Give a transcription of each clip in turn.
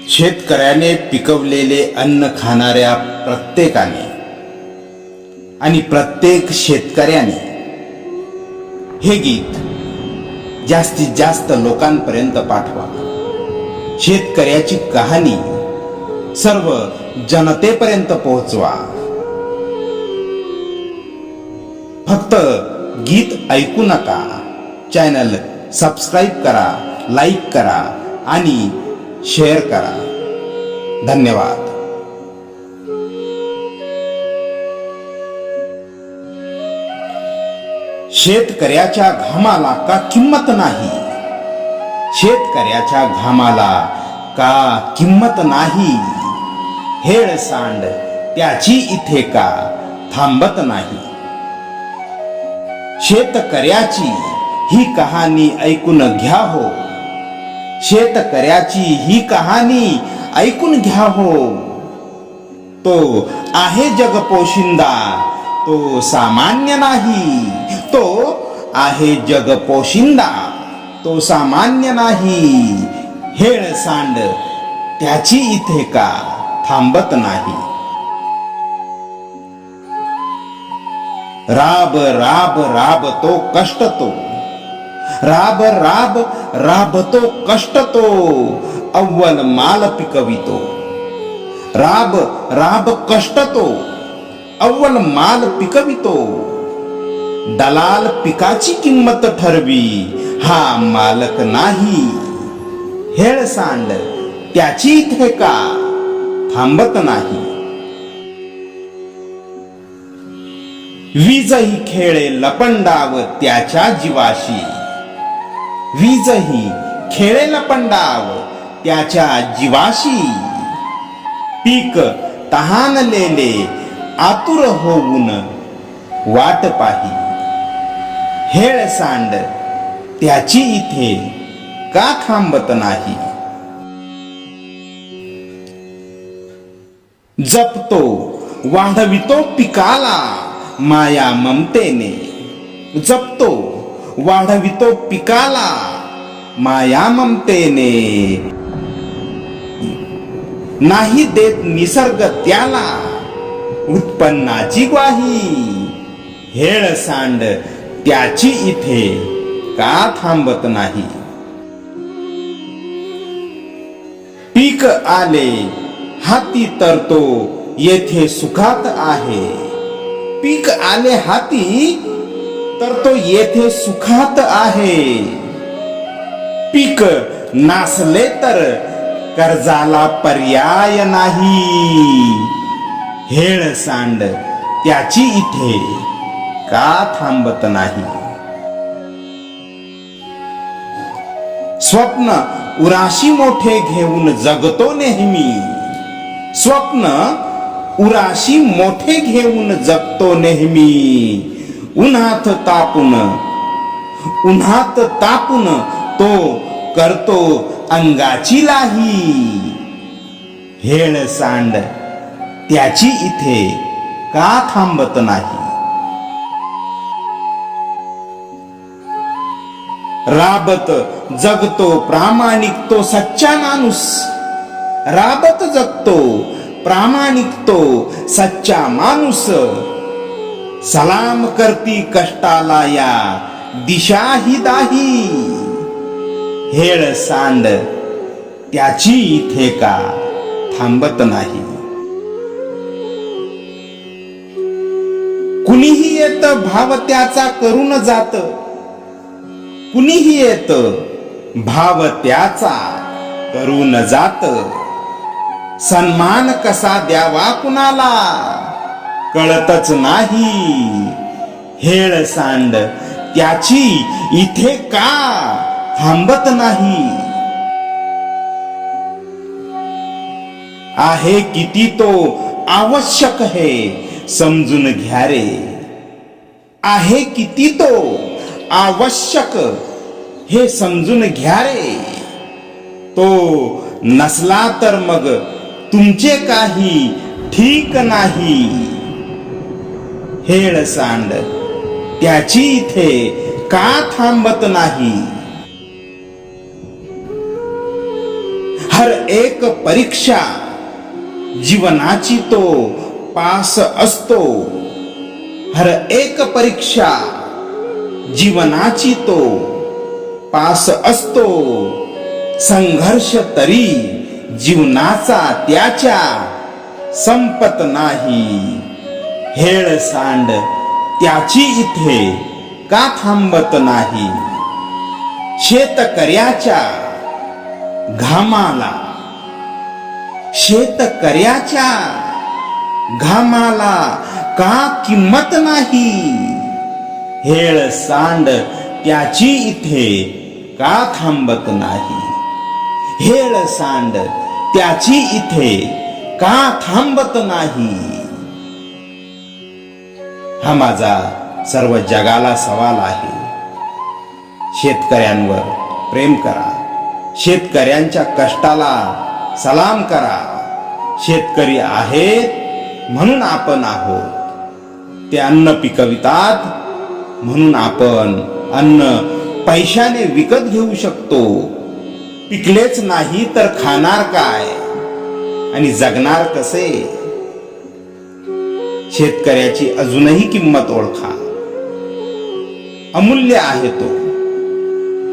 शेतकऱ्याने पिकवलेले अन्न खाणाऱ्या प्रत्येकाने आणि प्रत्येक शेतकऱ्याने हे गीत जास्तीत जास्त लोकांपर्यंत पाठवा. शेतकऱ्याची कहाणी सर्व जनतेपर्यंत पोहोचवा. फक्त गीत ऐकू नका, चॅनल सबस्क्राईब करा, लाईक करा आणि शेअर करा. धन्यवाद. शेतकऱ्याच्या घामाला का किंमत नाही? शेतकऱ्याच्या घामाला का किंमत नाही? हेळसांड त्याची इथे का थांबत नाही? शेतकऱ्याची ही कहाणी ऐकून घ्या हो. शेतकऱ्याची ही कहाणी ऐकून घ्या हो. तो आहे जगपोशिंदा, तो सामान्य नाही. तो आहे जगपोशिंदा, तो सामान्य नाही. हेळसांड त्याची इथे का थांबत नाही? राब राब राबतो कष्ट तो, राब राब राबतो कष्ट तो, अव्वल माल पिकवितो. राब राब कष्ट तो, अव्वल माल पिकवितो. दलाल पिकाची किंमत ठरवी, हा मालक नाही. हेळसांड त्याची इथे का थांबत नाही? वीजही खेळे लपंडाव त्याच्या जीवाशी. वीजही खेळे लपंडाव त्याच्या जीवाशी. पीक तहानलेले आतुर होऊन वाट पाही. हेळसांड त्याची इथे का थांबत नाही? जपतो वाढवितो पिकाला माया ममतेने. जपतो वाढवितो पिकाला माया ममतेने. नाही देत निसर्ग त्याला उत्पन्नाची ग्वाही. हेळसांड त्याची इथे का थांबत नाही? पीक आले हाती तर तो येथे सुखात आहे. पीक आले हाती तर तो येथे सुखात आहे. पीक नासले तर कर्जाला पर्याय नाही. हेळसांड त्याची इथे का थांबत नाही? स्वप्न उराशी मोठे घेऊन जगतो नेहमी. स्वप्न उराशी मोठे घेऊन जगतो नेहमी. उन्हात तापून तो करतो अंगाची लाही. हेळसांड त्याची इथे का थांबत नाही? राबत जगतो प्रामाणिक तो सच्चा माणूस. राबत जगतो प्रामाणिक तो सच्चा माणूस. सलाम करती कष्टाला या दिशाही दाही. हेळसांड त्याची इथे का थांबत नाही? कुणीही येत भाव त्याचा करून जात. कुणीही येत भाव त्याचा करून जात. सन्मान कसा द्यावा कुणाला कळतच नाही. हेळसांड त्याची इथे का थांबत नाही? आहे किती तो आवश्यक हे समजून घ्या रे. आहे किती तो आवश्यक हे समजून घ्या रे. तो नसला तर मग तुमचे काही ठीक नाही. हेळसांड त्याची इथे का थांबत नाही? हर एक परीक्षा जीवनाची तो पास असतो. हर एक परीक्षा जीवनाची तो पास असतो. संघर्ष तरी जीवनाचा त्याच्या संपत नाही. हेळसांड त्याची इथे का थांबत नाही. शेतकऱ्याच्या घामाला शेतकऱ्याच्या घामाला का किंमत नाही. हेळसांड त्याची इथे का थांबत नाही. हेळसांड त्याची इथे का थांबत नाही. हा माझा सर्व जगाला सवाल आहे. शेतकऱ्यांवर प्रेम करा. शेतकऱ्यांच्या कष्टाला सलाम करा. शेतकरी आहेत म्हणून आपण आहोत. ते अन्न पिकवितात म्हणून आपण अन्न पैशाने विकत घेऊ शकतो. पिकलेच नाही तर खाणार काय आणि जगणार कसे. शेतकऱ्याची अजूनही किंमत ओळखा. अमूल्य आहे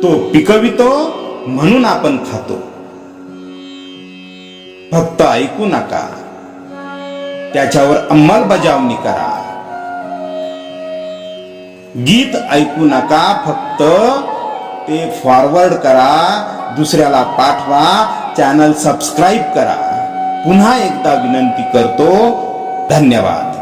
तो पिकवितो म्हणून आपण खातो. फक्त ऐकू नका, त्याच्यावर अंमलबजावणी करा. गीत ऐकू नका, फक्त ते फॉरवर्ड करा, दुसऱ्याला पाठवा, चॅनल सबस्क्राईब करा. पुन्हा एकदा विनंती करतो. धन्यवाद.